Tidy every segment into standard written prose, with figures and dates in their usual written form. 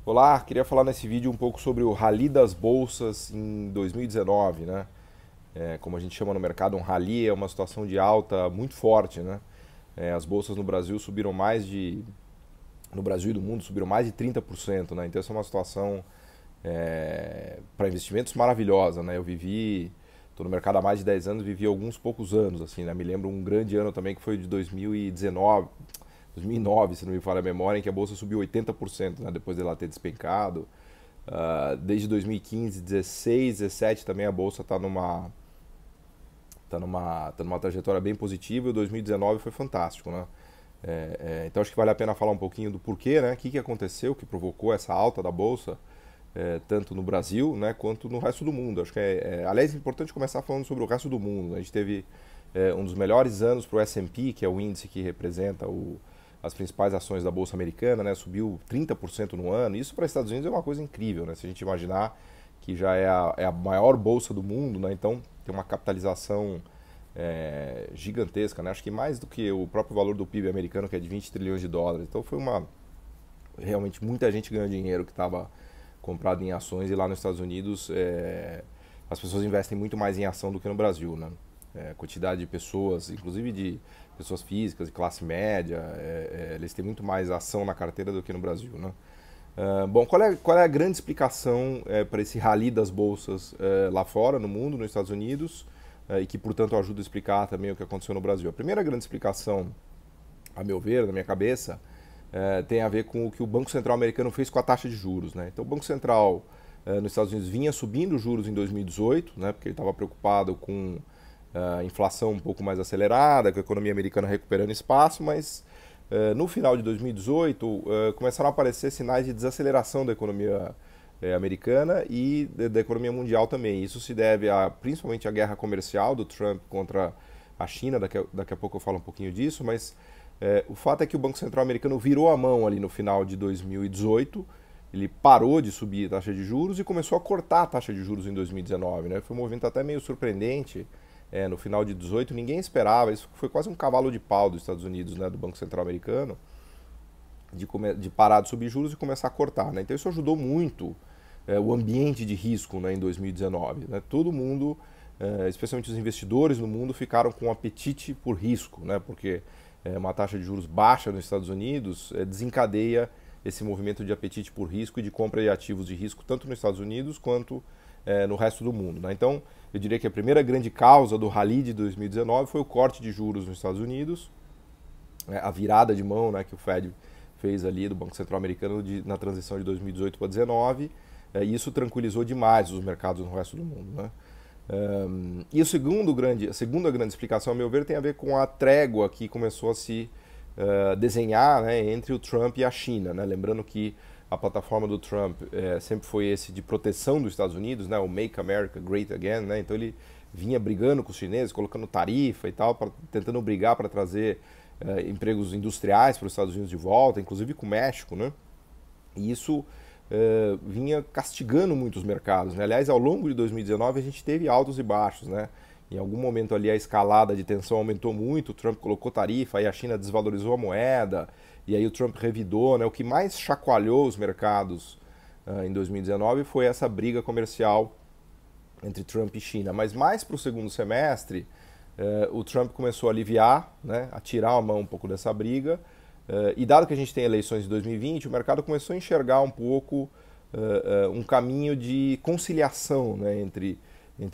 Olá, queria falar nesse vídeo um pouco sobre o rally das bolsas em 2019, né? Como a gente chama no mercado, um rally é uma situação de alta muito forte, né? As bolsas no Brasil subiram no Brasil e no mundo subiram mais de 30%, né? Então essa é uma situação para investimentos maravilhosa, né? Estou no mercado há mais de 10 anos, vivi alguns poucos anos, assim, né? Me lembro um grande ano também que foi de 2009, se não me falha a memória, em que a bolsa subiu 80%, né? Depois dela ter despencado. Desde 2015, 16, 17 também a bolsa tá numa trajetória bem positiva e o 2019 foi fantástico, né? Então acho que vale a pena falar um pouquinho do porquê, né? O que aconteceu que provocou essa alta da bolsa, tanto no Brasil, né, quanto no resto do mundo. Acho que aliás, é importante começar falando sobre o resto do mundo, né? A gente teve um dos melhores anos para o S&P, que é o índice que representa as principais ações da Bolsa Americana, né? Subiu 30% no ano. Isso para os Estados Unidos é uma coisa incrível, né? Se a gente imaginar que já é a maior bolsa do mundo, né? Então tem uma capitalização gigantesca, né? Acho que mais do que o próprio valor do PIB americano, que é de 20 trilhões de dólares. Então realmente muita gente ganhou dinheiro que estava comprado em ações e lá nos Estados Unidos as pessoas investem muito mais em ação do que no Brasil, né? Quantidade de pessoas, inclusive de pessoas físicas, de classe média, eles têm muito mais ação na carteira do que no Brasil, né? Bom, qual é a grande explicação para esse rally das bolsas lá fora, no mundo, nos Estados Unidos, e que, portanto, ajuda a explicar também o que aconteceu no Brasil? A primeira grande explicação, a meu ver, na minha cabeça, tem a ver com o que o Banco Central americano fez com a taxa de juros, né? Então, o Banco Central nos Estados Unidos vinha subindo os juros em 2018, né? Porque ele estava preocupado com a inflação um pouco mais acelerada, com a economia americana recuperando espaço, mas no final de 2018 começaram a aparecer sinais de desaceleração da economia americana e da economia mundial também. Isso se deve principalmente à guerra comercial do Trump contra a China, daqui a pouco eu falo um pouquinho disso, mas o fato é que o Banco Central americano virou a mão ali no final de 2018, ele parou de subir a taxa de juros e começou a cortar a taxa de juros em 2019, né? Foi um movimento até meio surpreendente. No final de 18, ninguém esperava, isso foi quase um cavalo de pau dos Estados Unidos, né, do Banco Central americano, de parar de subir juros e começar a cortar, né? Então isso ajudou muito o ambiente de risco, né, em 2019, né? Todo mundo, especialmente os investidores no mundo, ficaram com um apetite por risco, né? Porque uma taxa de juros baixa nos Estados Unidos desencadeia esse movimento de apetite por risco e de compra de ativos de risco, tanto nos Estados Unidos quanto no resto do mundo, né? Então, eu diria que a primeira grande causa do rally de 2019 foi o corte de juros nos Estados Unidos, a virada de mão, né, que o Fed fez ali do Banco Central americano na transição de 2018 para 2019, e isso tranquilizou demais os mercados no resto do mundo, né? E a segunda grande explicação, a meu ver, tem a ver com a trégua que começou a se desenhar, né, entre o Trump e a China, né? Lembrando que a plataforma do Trump sempre foi esse de proteção dos Estados Unidos, né, o Make America Great Again, né? Então ele vinha brigando com os chineses, colocando tarifa e tal, tentando brigar para trazer empregos industriais para os Estados Unidos de volta, inclusive com o México, né? E isso vinha castigando muito os mercados, né? Aliás, ao longo de 2019 a gente teve altos e baixos, né? Em algum momento ali a escalada de tensão aumentou muito, o Trump colocou tarifa, aí a China desvalorizou a moeda, e aí o Trump revidou, né? O que mais chacoalhou os mercados em 2019 foi essa briga comercial entre Trump e China. Mas mais para o segundo semestre, o Trump começou a aliviar, né? A tirar a mão um pouco dessa briga, e dado que a gente tem eleições de 2020, o mercado começou a enxergar um pouco um caminho de conciliação, né, entre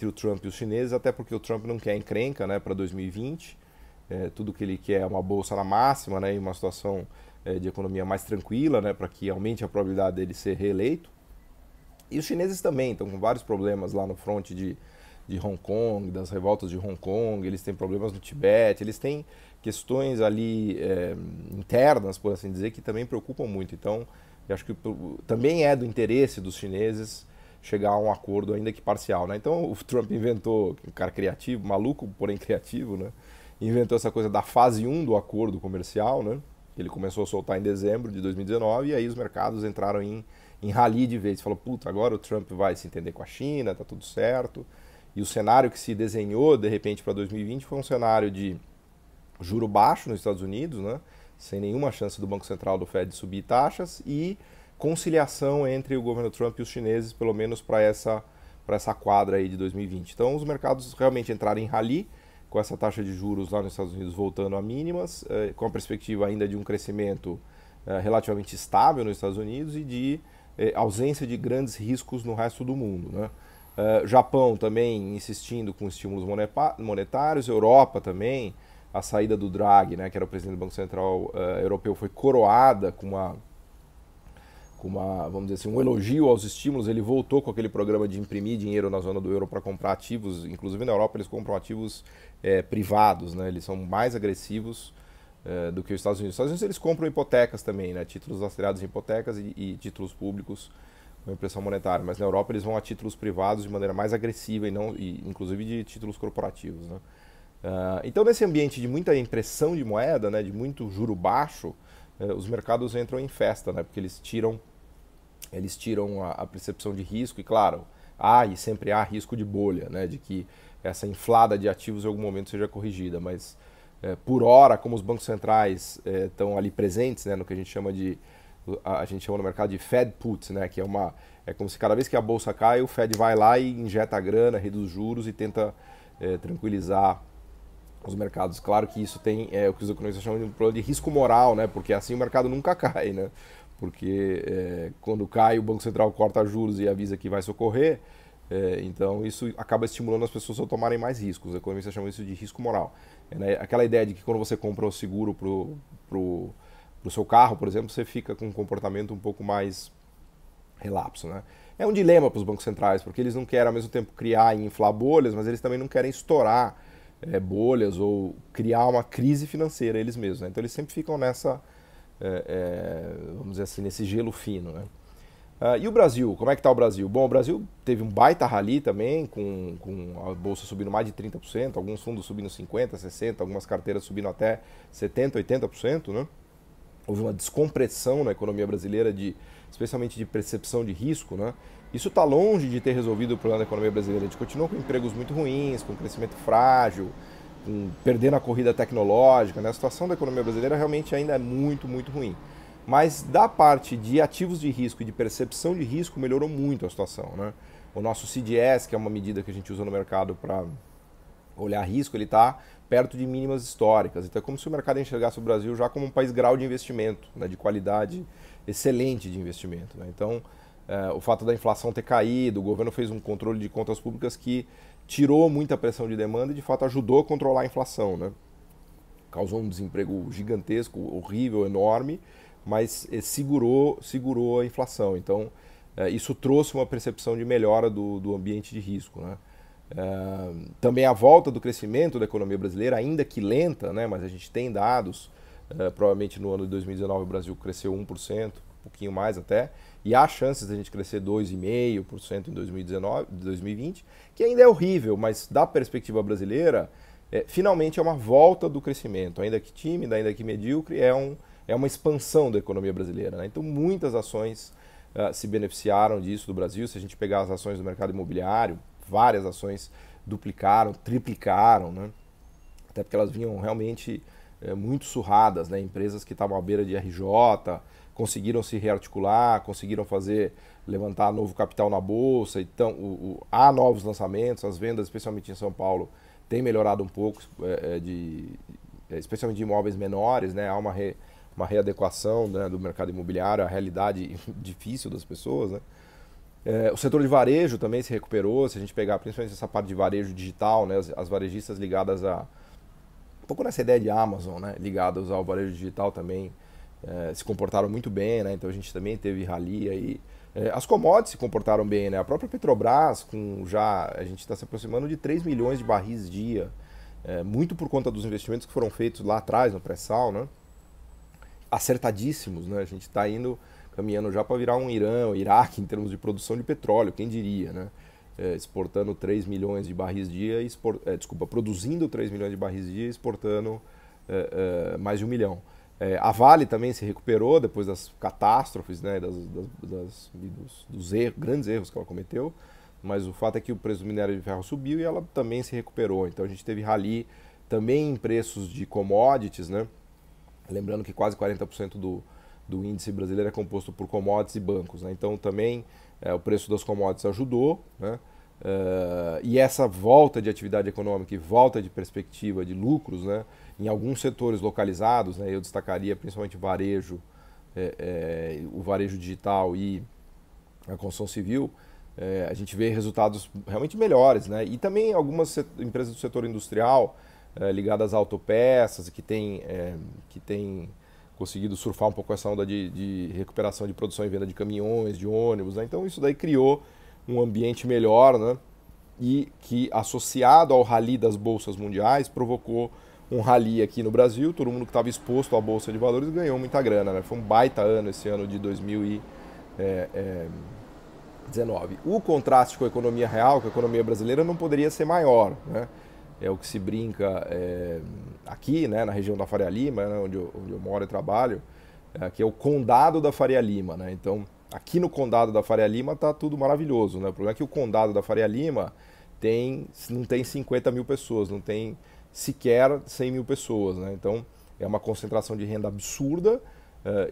o Trump e os chineses, até porque o Trump não quer encrenca, né, para 2020. Tudo que ele quer é uma bolsa na máxima, né, e uma situação de economia mais tranquila, né, para que aumente a probabilidade dele ser reeleito. E os chineses também estão com vários problemas lá no fronte de Hong Kong, das revoltas de Hong Kong, eles têm problemas no Tibete, eles têm questões ali internas, por assim dizer, que também preocupam muito. Então, eu acho que também é do interesse dos chineses chegar a um acordo, ainda que parcial, né? Então, o Trump inventou, um cara criativo, maluco, porém criativo, né? Inventou essa coisa da fase um do acordo comercial, né? Ele começou a soltar em dezembro de 2019 e aí os mercados entraram em rally de vez. Falou, puta, agora o Trump vai se entender com a China, tá tudo certo. E o cenário que se desenhou, de repente, para 2020 foi um cenário de juro baixo nos Estados Unidos, né? Sem nenhuma chance do Banco Central do Fed subir taxas e conciliação entre o governo Trump e os chineses, pelo menos para essa quadra aí de 2020. Então os mercados realmente entraram em rally, com essa taxa de juros lá nos Estados Unidos voltando a mínimas, com a perspectiva ainda de um crescimento relativamente estável nos Estados Unidos e de ausência de grandes riscos no resto do mundo, né? Japão também insistindo com estímulos monetários, Europa também, a saída do Draghi, né, que era o presidente do Banco Central Europeu, foi coroada com uma, vamos dizer assim, um elogio aos estímulos. Ele voltou com aquele programa de imprimir dinheiro na zona do euro para comprar ativos, inclusive na Europa eles compram ativos privados, né, eles são mais agressivos do que os Estados Unidos. Os Estados Unidos eles compram hipotecas também, né, títulos lastreados em hipotecas e títulos públicos com impressão monetária, mas na Europa eles vão a títulos privados de maneira mais agressiva e inclusive de títulos corporativos, né. Então nesse ambiente de muita impressão de moeda, né, de muito juro baixo, os mercados entram em festa, né, porque eles tiram a percepção de risco e, claro, e sempre há risco de bolha, né, de que essa inflada de ativos em algum momento seja corrigida, mas por hora, como os bancos centrais estão ali presentes, né, no que a gente chama no mercado de Fed Puts, né, que é como se cada vez que a bolsa cai, o Fed vai lá e injeta a grana, reduz juros e tenta tranquilizar os mercados. Claro que isso tem o que os economistas chamam de um problema de risco moral, né, porque assim o mercado nunca cai, né, porque quando cai o Banco Central corta juros e avisa que vai socorrer, então isso acaba estimulando as pessoas a tomarem mais riscos. Os economistas chamam isso de risco moral. Né, aquela ideia de que quando você compra o seguro pro seu carro, por exemplo, você fica com um comportamento um pouco mais relapso, né? É um dilema para os bancos centrais, porque eles não querem ao mesmo tempo criar e inflar bolhas, mas eles também não querem estourar bolhas ou criar uma crise financeira eles mesmos, né? Então eles sempre ficam vamos dizer assim, nesse gelo fino, né? E o Brasil, como é que está o Brasil? Bom, o Brasil teve um baita rally também, com a bolsa subindo mais de 30%, alguns fundos subindo 50%, 60%, algumas carteiras subindo até 70%, 80%, né? Houve uma descompressão na economia brasileira, especialmente de percepção de risco, né? Isso está longe de ter resolvido o problema da economia brasileira. A gente continua com empregos muito ruins, com crescimento frágil, perdendo a corrida tecnológica, né? A situação da economia brasileira realmente ainda é muito, muito ruim. Mas da parte de ativos de risco e de percepção de risco, melhorou muito a situação, né? O nosso CDS, que é uma medida que a gente usa no mercado para olhar risco, ele está perto de mínimas históricas. Então é como se o mercado enxergasse o Brasil já como um país grau de investimento, né? De qualidade excelente de investimento, né? Então o fato da inflação ter caído, o governo fez um controle de contas públicas que tirou muita pressão de demanda e de fato ajudou a controlar a inflação, né? Causou um desemprego gigantesco, horrível, enorme, mas segurou a inflação. Então isso trouxe uma percepção de melhora do ambiente de risco, né? Também a volta do crescimento da economia brasileira, ainda que lenta, né? Mas a gente tem dados, provavelmente no ano de 2019 o Brasil cresceu 1%, um pouquinho mais até, e há chances de a gente crescer 2,5% em 2020, que ainda é horrível, mas da perspectiva brasileira, finalmente é uma volta do crescimento, ainda que tímida, ainda que medíocre, é uma expansão da economia brasileira, né? Então muitas ações se beneficiaram disso do Brasil. Se a gente pegar as ações do mercado imobiliário, várias ações duplicaram, triplicaram, né? Até porque elas vinham realmente muito surradas, né? Empresas que estavam à beira de RJ, conseguiram se rearticular, conseguiram levantar novo capital na bolsa. Então há novos lançamentos, as vendas, especialmente em São Paulo, têm melhorado um pouco, especialmente de imóveis menores, né? Há uma readequação, né, do mercado imobiliário à realidade difícil das pessoas, né? O setor de varejo também se recuperou. Se a gente pegar principalmente essa parte de varejo digital, né, as varejistas ligadas um pouco nessa ideia de Amazon, né, ligadas ao varejo digital também se comportaram muito bem, né? Então a gente também teve rally aí. As commodities se comportaram bem, né? A própria Petrobras, a gente está se aproximando de 3 milhões de barris dia, muito por conta dos investimentos que foram feitos lá atrás no pré-sal, né? Acertadíssimos, né? A gente está caminhando já para virar um Iraque em termos de produção de petróleo, quem diria, né? Exportando 3 milhões de barris dia, produzindo 3 milhões de barris dia e exportando mais de 1 milhão. A Vale também se recuperou depois das catástrofes, né? Dos grandes erros que ela cometeu, mas o fato é que o preço do minério de ferro subiu e ela também se recuperou. Então a gente teve rally também em preços de commodities, né? Lembrando que quase 40% do índice brasileiro é composto por commodities e bancos, né? Então também o preço das commodities ajudou, né? E essa volta de atividade econômica e volta de perspectiva de lucros, né, em alguns setores localizados, né, eu destacaria principalmente varejo, o varejo digital e a construção civil, a gente vê resultados realmente melhores, né? E também algumas empresas do setor industrial ligadas a autopeças que tem conseguido surfar um pouco essa onda de recuperação de produção e venda de caminhões, de ônibus, né? Então isso daí criou um ambiente melhor, né? E que, associado ao rally das bolsas mundiais, provocou um rally aqui no Brasil. Todo mundo que estava exposto à bolsa de valores ganhou muita grana, né? Foi um baita ano esse ano de 2019. O contraste com a economia real, com a economia brasileira, não poderia ser maior, né? É o que se brinca aqui, né, na região da Faria Lima, né, onde eu moro e trabalho, que é o condado da Faria Lima, né? Então, aqui no condado da Faria Lima está tudo maravilhoso, né? O problema é que o condado da Faria Lima não tem 50 mil pessoas, não tem sequer 100 mil pessoas, né? Então é uma concentração de renda absurda,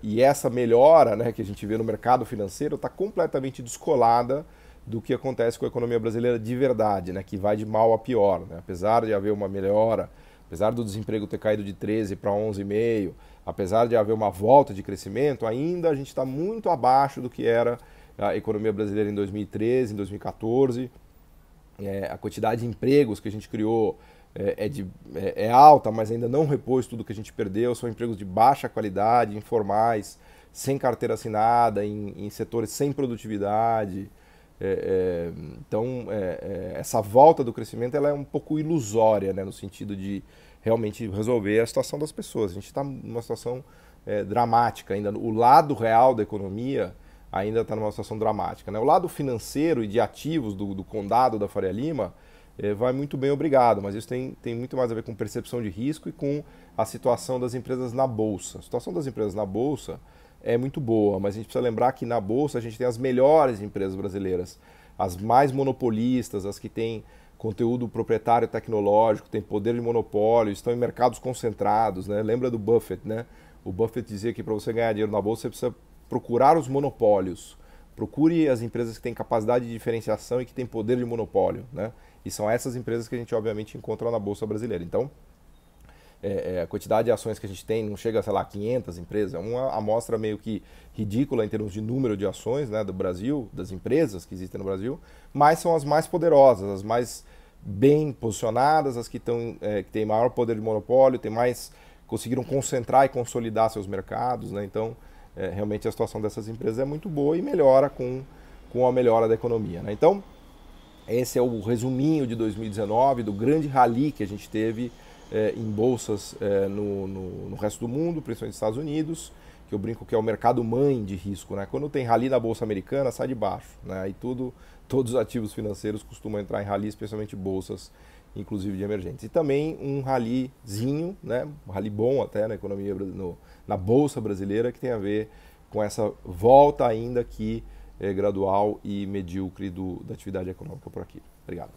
e essa melhora, né, que a gente vê no mercado financeiro está completamente descolada do que acontece com a economia brasileira de verdade, né, que vai de mal a pior, né? Apesar de haver uma melhora, apesar do desemprego ter caído de 13 para 11,5, apesar de haver uma volta de crescimento, ainda a gente está muito abaixo do que era a economia brasileira em 2013, em 2014. A quantidade de empregos que a gente criou é alta, mas ainda não repôs tudo que a gente perdeu. São empregos de baixa qualidade, informais, sem carteira assinada, em setores sem produtividade. Então, essa volta do crescimento ela é um pouco ilusória, né, no sentido de realmente resolver a situação das pessoas. A gente está numa situação dramática ainda. O lado real da economia ainda está numa situação dramática, né? O lado financeiro e de ativos do condado da Faria Lima vai muito bem, obrigado, mas isso tem muito mais a ver com percepção de risco e com a situação das empresas na Bolsa. A situação das empresas na Bolsa é muito boa, mas a gente precisa lembrar que na Bolsa a gente tem as melhores empresas brasileiras, as mais monopolistas, as que têm conteúdo proprietário tecnológico, têm poder de monopólio, estão em mercados concentrados, né? Lembra do Buffett, né? O Buffett dizia que para você ganhar dinheiro na Bolsa você precisa procurar os monopólios. Procure as empresas que têm capacidade de diferenciação e que têm poder de monopólio, né? E são essas empresas que a gente obviamente encontra na Bolsa Brasileira. Então, a quantidade de ações que a gente tem não chega a, sei lá, 500 empresas. É uma amostra meio que ridícula em termos de número de ações, né, do Brasil, das empresas que existem no Brasil, mas são as mais poderosas, as mais bem posicionadas, as que têm maior poder de monopólio, conseguiram concentrar e consolidar seus mercados, né? Então, realmente a situação dessas empresas é muito boa e melhora com a melhora da economia, né? Então, esse é o resuminho de 2019, do grande rally que a gente teve em bolsas no resto do mundo, principalmente nos Estados Unidos, que eu brinco que é o mercado mãe de risco, né? Quando tem rally na bolsa americana, sai de baixo, né? Aí todos os ativos financeiros costumam entrar em rally, especialmente bolsas, inclusive de emergentes. E também um rallyzinho, né? Um rally bom até na economia, na bolsa brasileira, que tem a ver com essa volta ainda que gradual e medíocre da atividade econômica por aqui. Obrigado.